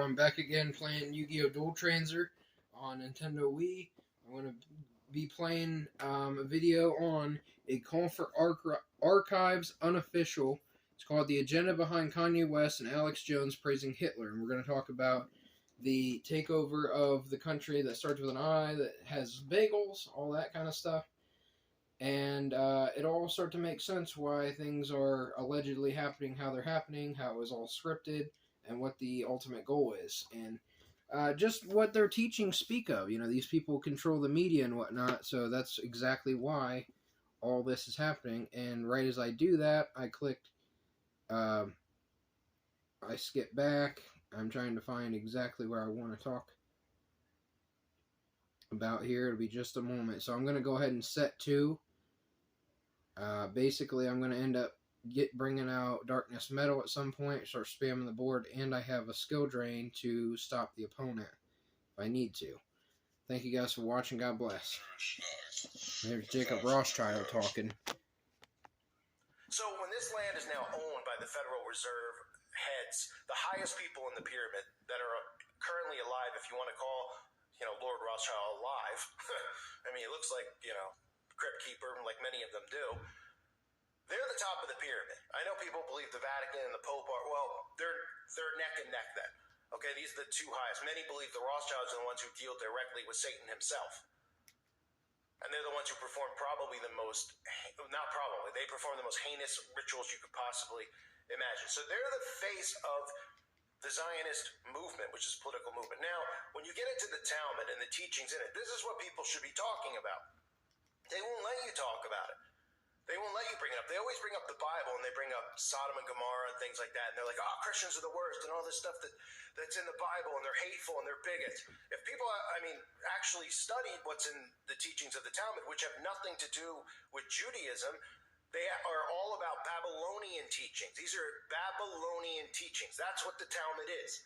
I'm back again playing Yu-Gi-Oh! Dual Transer on Nintendo Wii. I'm going to be playing a video on a call for archives unofficial. It's called The Agenda Behind Kanye West and Alex Jones Praising Hitler. And we're going to talk about the takeover of the country that starts with an I, that has bagels, all that kind of stuff. And it all starts to make sense why things are allegedly happening, how they're happening, how it was all scripted, and what the ultimate goal is. And just what their teachings speak of. You know, these people control the media and whatnot, so that's exactly why all this is happening. And right as I do that, I clicked, I skip back. I'm trying to find exactly where I want to talk about here. It'll be just a moment. So I'm going to go ahead and set to. Basically, I'm going to end up bringing out Darkness Metal at some point, start spamming the board, and I have a skill drain to stop the opponent if I need to. Thank you guys for watching. God bless. There's Jacob Rothschild talking. So when this land is now owned by the Federal Reserve heads, the highest people in the pyramid that are currently alive, if you want to call, Lord Rothschild alive. I mean, it looks like, Crypt Keeper, like many of them do. They're the top of the pyramid. I know people believe the Vatican and the Pope are, they're neck and neck then. Okay, these are the two highest. Many believe the Rothschilds are the ones who deal directly with Satan himself. And they're the ones who perform they perform the most heinous rituals you could possibly imagine. So they're the face of the Zionist movement, which is a political movement. Now, when you get into the Talmud and the teachings in it, this is what people should be talking about. They won't let you talk about it. They won't let you bring it up. They always bring up the Bible, and they bring up Sodom and Gomorrah and things like that. And they're like, Christians are the worst, and all this stuff that's in the Bible, and they're hateful, and they're bigots. If people, actually studied what's in the teachings of the Talmud, which have nothing to do with Judaism, they are all about Babylonian teachings. These are Babylonian teachings. That's what the Talmud is.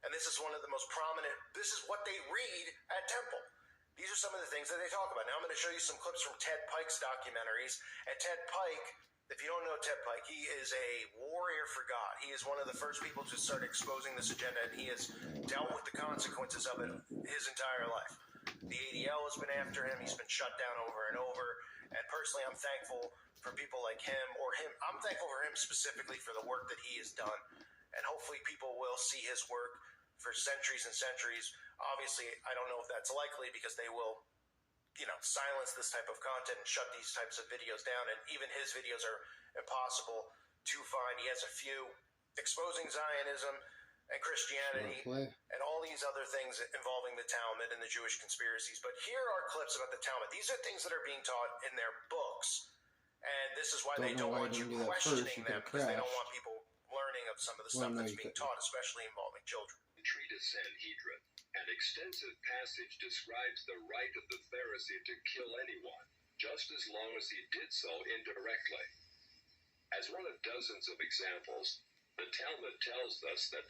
And this is one of the most prominent, this is what they read at temple. These are some of the things that they talk about. Now I'm going to show you some clips from Ted Pike's documentaries. And Ted Pike, if you don't know Ted Pike, he is a warrior for God. He is one of the first people to start exposing this agenda, and he has dealt with the consequences of it his entire life. The ADL has been after him. He's been shut down over and over. And personally, I'm thankful for people like him, I'm thankful for him specifically for the work that he has done. And hopefully people will see his work for centuries and centuries. Obviously, I don't know if that's likely because they will, silence this type of content and shut these types of videos down. And even his videos are impossible to find. He has a few exposing Zionism and Christianity and all these other things involving the Talmud and the Jewish conspiracies. But here are clips about the Talmud. These are things that are being taught in their books. And this is why they don't want you questioning them, because they don't want people learning of some of the stuff that's being taught, especially involving children. Treatise Sanhedrin, an extensive passage describes the right of the Pharisee to kill anyone, just as long as he did so indirectly. As one of dozens of examples, the Talmud tells us that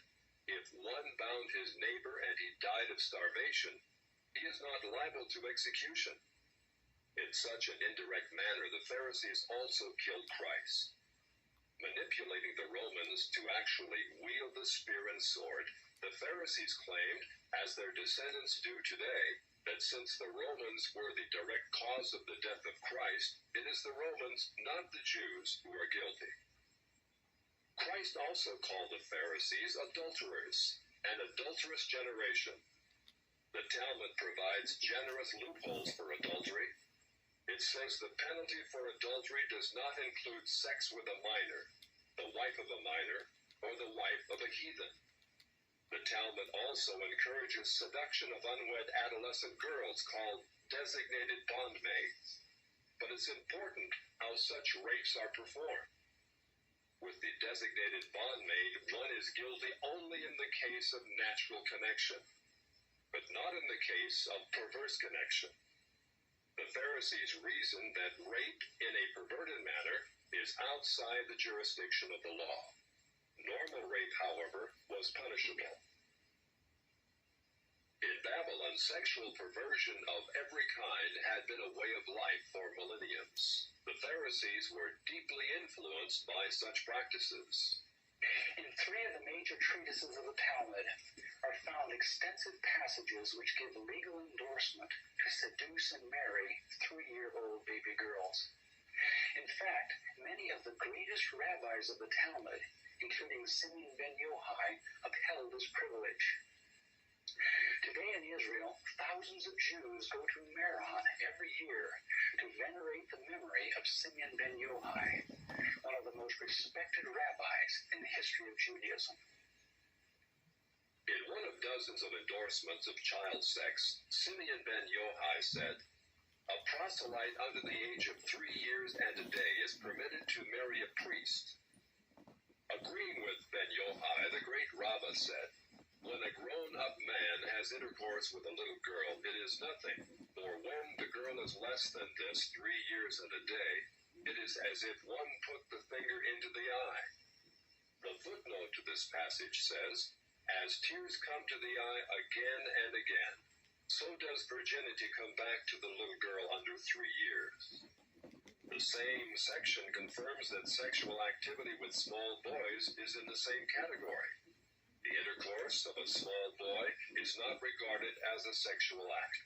if one bound his neighbor and he died of starvation, he is not liable to execution. In such an indirect manner, the Pharisees also killed Christ. Manipulating the Romans to actually wield the spear and sword, the Pharisees claimed, as their descendants do today, that since the Romans were the direct cause of the death of Christ, it is the Romans, not the Jews, who are guilty. Christ also called the Pharisees adulterers, an adulterous generation. The Talmud provides generous loopholes for adultery. It says the penalty for adultery does not include sex with a minor, the wife of a minor, or the wife of a heathen. The Talmud also encourages seduction of unwed adolescent girls called designated bondmaids. But it's important how such rapes are performed. With the designated bondmaid, one is guilty only in the case of natural connection, but not in the case of perverse connection. The Pharisees reasoned that rape in a perverted manner is outside the jurisdiction of the law. Normal rape, however, was punishable. In Babylon, sexual perversion of every kind had been a way of life for millenniums. The Pharisees were deeply influenced by such practices. In three of the major treatises of the Talmud are extensive passages which give legal endorsement to seduce and marry 3-year-old baby girls. In fact, many of the greatest rabbis of the Talmud, including Simeon ben Yochai, upheld this privilege. Today in Israel, thousands of Jews go to Meron every year to venerate the memory of Simeon ben Yochai, one of the most respected rabbis in the history of Judaism. In one of dozens of endorsements of child sex, Simeon ben Yochai said, "A proselyte under the age of 3 years and a day is permitted to marry a priest." Agreeing with ben Yochai, the great Rabbah said, "When a grown-up man has intercourse with a little girl, it is nothing, for when the girl is less than this, 3 years and a day, it is as if one put the finger into the eye." The footnote to this passage says, "As tears come to the eye again and again, so does virginity come back to the little girl under 3 years." The same section confirms that sexual activity with small boys is in the same category. The intercourse of a small boy is not regarded as a sexual act.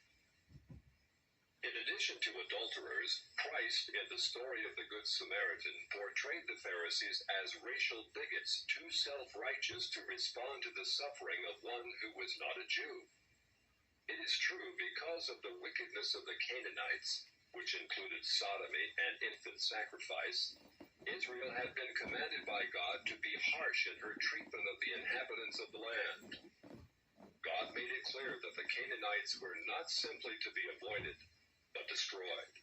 In addition to adulterers, Christ, in the story of the Good Samaritan, portrayed the Pharisees as racial bigots, too self-righteous to respond to the suffering of one who was not a Jew. It is true, because of the wickedness of the Canaanites, which included sodomy and infant sacrifice, Israel had been commanded by God to be harsh in her treatment of the inhabitants of the land. God made it clear that the Canaanites were not simply to be avoided, but destroyed.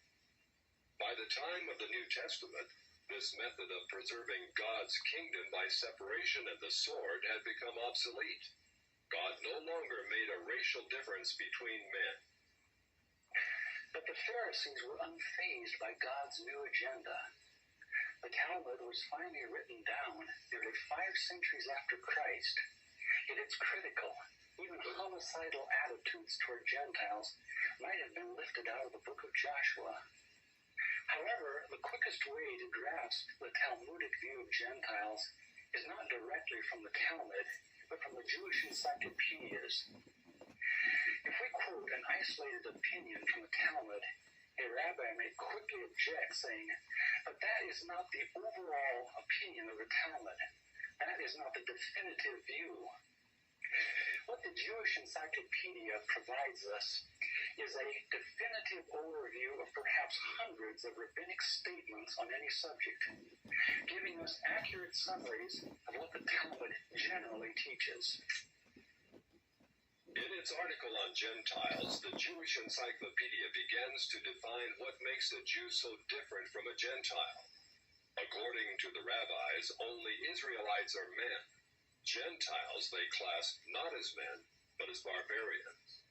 By the time of the New Testament, this method of preserving God's kingdom by separation and the sword had become obsolete. God no longer made a racial difference between men. But the Pharisees were unfazed by God's new agenda. The Talmud was finally written down nearly 5 centuries after Christ, yet its critical, even homicidal attitudes toward Gentiles might have been lifted out of the book of Joshua. However, the quickest way to grasp the Talmudic view of Gentiles is not directly from the Talmud, but from the Jewish encyclopedias. If we quote an isolated opinion from the Talmud, a rabbi may quickly object, saying, "But that is not the overall opinion of the Talmud. That is not the definitive view." What the Jewish Encyclopedia provides us is a definitive overview of perhaps hundreds of rabbinic statements on any subject, giving us accurate summaries of what the Talmud generally teaches. In its article on Gentiles, the Jewish Encyclopedia begins to define what makes a Jew so different from a Gentile. According to the rabbis, only Israelites are men. Gentiles they class not as men, but as barbarians.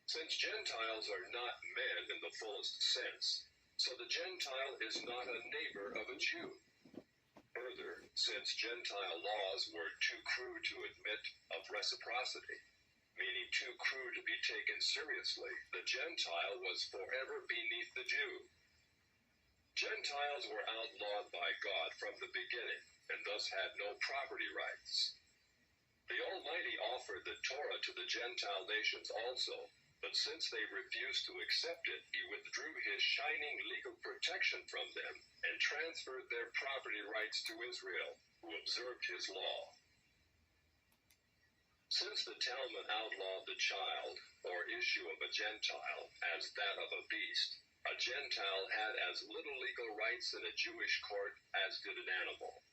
Since Gentiles are not men in the fullest sense, so the Gentile is not a neighbor of a Jew. Further, since Gentile laws were too crude to admit of reciprocity, meaning too crude to be taken seriously, the Gentile was forever beneath the Jew. Gentiles were outlawed by God from the beginning, and thus had no property rights. The Almighty offered the Torah to the Gentile nations also, but since they refused to accept it, he withdrew his shining legal protection from them and transferred their property rights to Israel, who observed his law. Since the Talmud outlawed the child, or issue of a Gentile, as that of a beast, a Gentile had as little legal rights in a Jewish court as did an animal.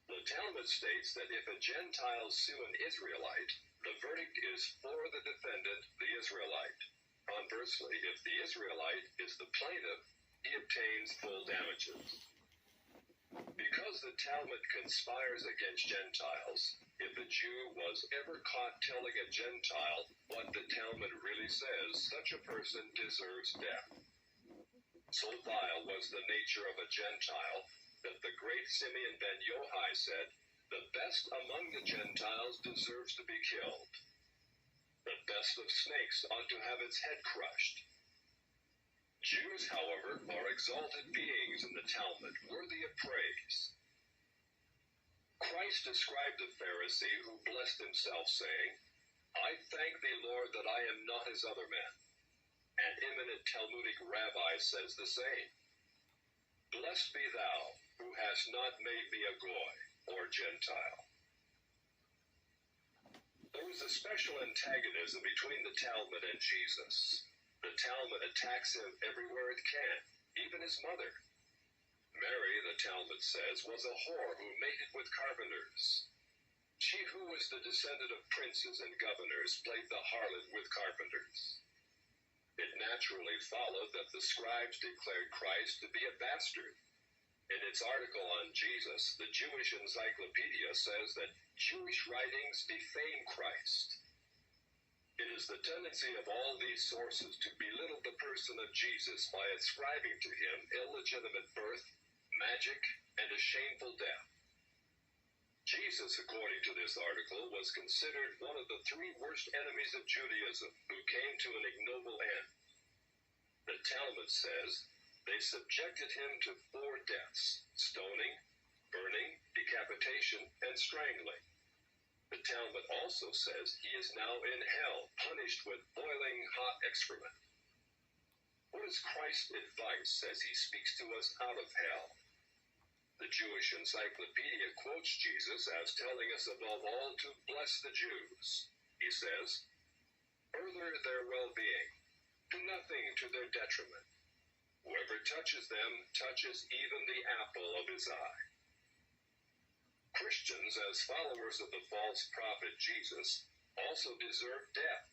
The Talmud states that if a Gentile sue an Israelite, the verdict is for the defendant, the Israelite. Conversely, if the Israelite is the plaintiff, he obtains full damages. Because the Talmud conspires against Gentiles, if a Jew was ever caught telling a Gentile what the Talmud really says, such a person deserves death. So vile was the nature of a Gentile that the great Simeon ben Yochai said, "The best among the Gentiles deserves to be killed. The best of snakes ought to have its head crushed." Jews, however, are exalted beings in the Talmud, worthy of praise. Christ described the Pharisee who blessed himself, saying, I thank thee, Lord, that I am not as other men. An eminent Talmudic rabbi says the same. Blessed be thou, who hast not made me a Goy, or Gentile. There was a special antagonism between the Talmud and Jesus. The Talmud attacks him everywhere it can, even his mother. Mary, the Talmud says, was a whore who mated with carpenters. She who was the descendant of princes and governors played the harlot with carpenters. It naturally followed that the scribes declared Christ to be a bastard. In its article on Jesus, the Jewish Encyclopedia says that Jewish writings defame Christ. It is the tendency of all these sources to belittle the person of Jesus by ascribing to him illegitimate birth, magic, and a shameful death. Jesus, according to this article, was considered one of the three worst enemies of Judaism who came to an ignoble end. The Talmud says they subjected him to 4 deaths: stoning, burning, decapitation, and strangling. The Talmud also says he is now in hell, punished with boiling hot excrement. What is Christ's advice as he speaks to us out of hell? The Jewish Encyclopedia quotes Jesus as telling us above all to bless the Jews. He says, further their well-being, do nothing to their detriment. Whoever touches them touches even the apple of his eye. Christians, as followers of the false prophet Jesus, also deserve death.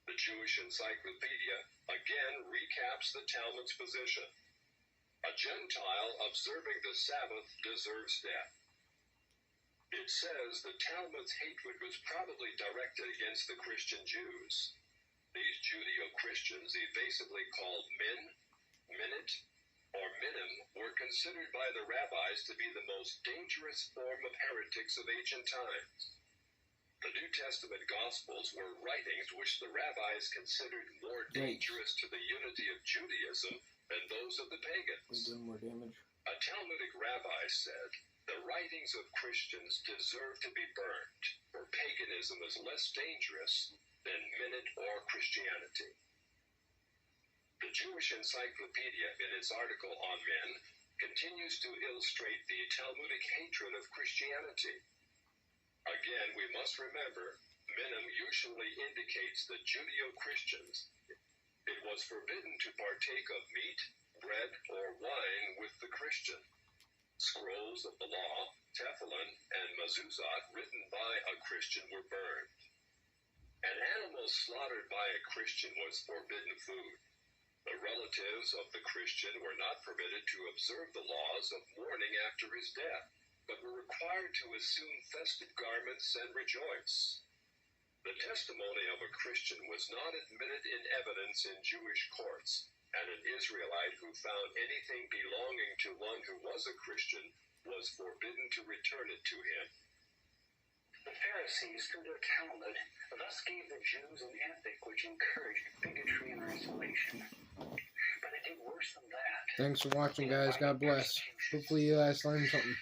The Jewish Encyclopedia again recaps the Talmud's position. A Gentile observing the Sabbath deserves death. It says the Talmud's hatred was probably directed against the Christian Jews. These Judeo-Christians, evasively called min, minute, or minim, were considered by the rabbis to be the most dangerous form of heretics of ancient times. The New Testament Gospels were writings which the rabbis considered more dangerous to the unity of Judaism than those of the pagans. We've done more damage. A Talmudic rabbi said, the writings of Christians deserve to be burned, for paganism is less dangerous than minute or Christianity. The Jewish Encyclopedia, in its article on men, continues to illustrate the Talmudic hatred of Christianity. Again, we must remember, minim usually indicates the Judeo-Christians. It was forbidden to partake of meat, bread, or wine with the Christian. Scrolls of the law, tefillin, and mezuzot written by a Christian were burned. An animal slaughtered by a Christian was forbidden food. The relatives of the Christian were not permitted to observe the laws of mourning after his death, but were required to assume festive garments and rejoice. The testimony of a Christian was not admitted in evidence in Jewish courts, and an Israelite who found anything belonging to one who was a Christian was forbidden to return it to him. The Pharisees, through their Talmud, thus gave the Jews an ethic which encouraged bigotry and isolation. But it did worse than that. Thanks for watching, guys. God bless. Hopefully you guys learned something.